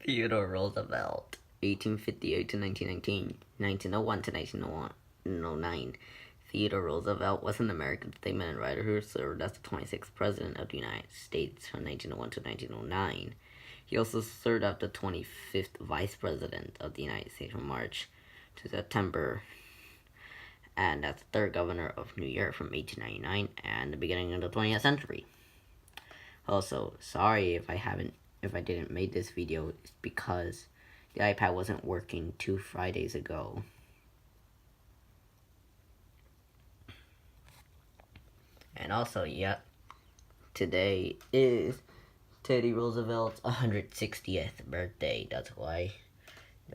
Theodore Roosevelt, 1858 to 1919, 1901 to 1909. Theodore Roosevelt was an American statesman and writer who served as the 26th President of the United States from 1901 to 1909. He also served as the 25th Vice President of the United States from March to September, and as the third governor of New York from 1899 and the beginning of the 20th century. Also, sorry if I didn't make this video, it's because the iPad wasn't working 2 Fridays ago. And also, yeah, today is Teddy Roosevelt's 160th birthday. That's why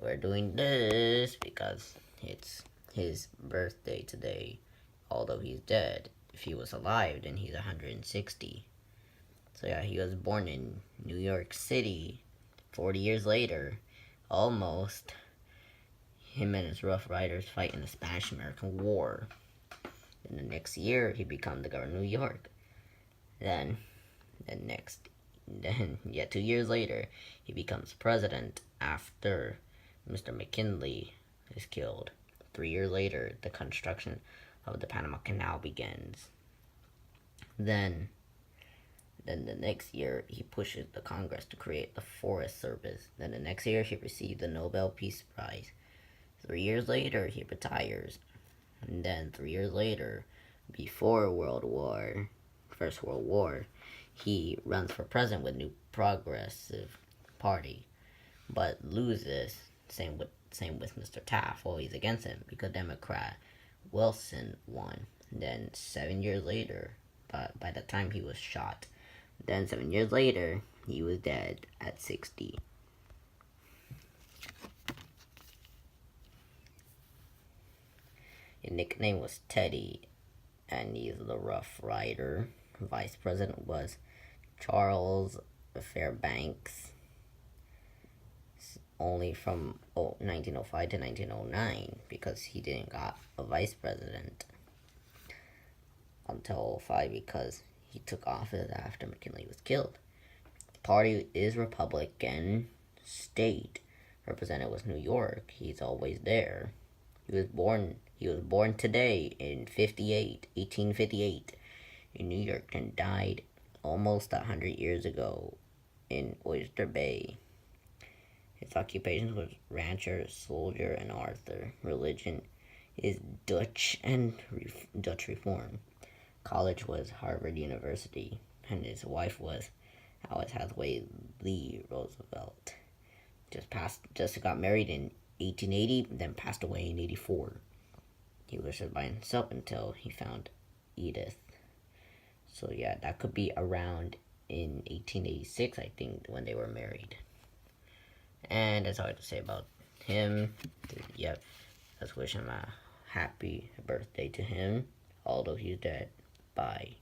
we're doing this, because it's his birthday today. Although he's dead. If he was alive, then he's 160. So yeah, he was born in New York City 40 years later, almost. Him and his Rough Riders fight in the Spanish-American War. Then the next year, he becomes the governor of New York. Then 2 years later, he becomes president after Mr. McKinley is killed. 3 years later, the construction of the Panama Canal begins. Then the next year, he pushes the Congress to create the Forest Service. Then the next year, he receives the Nobel Peace Prize. 3 years later, he retires. And then 3 years later, before First World War, he runs for president with New Progressive Party, but loses. Same with Mr. Taft, always against him, because Democrat Wilson won. Then 7 years later, by the time he was shot, then 7 years later, he was dead at 60. His nickname was Teddy, and he's the Rough Rider. Vice President was Charles Fairbanks, only from 1905 to 1909, because he didn't got a vice president until 05, because he took office after McKinley was killed. The party is Republican. State representative was New York. He's always there. He was born today in 1858 in New York, and died almost 100 years ago in Oyster Bay. His occupations was rancher, soldier, and author. Religion is Dutch and Dutch Reform. College was Harvard University, and his wife was Alice Hathaway Lee Roosevelt. Just got married in 1880, then passed away in 84. He lived by himself until he found Edith. So yeah, that could be around in 1886, I think, when they were married. And that's all I have to say about him. Yep, let's wish him a happy birthday to him, although he's dead. Bye.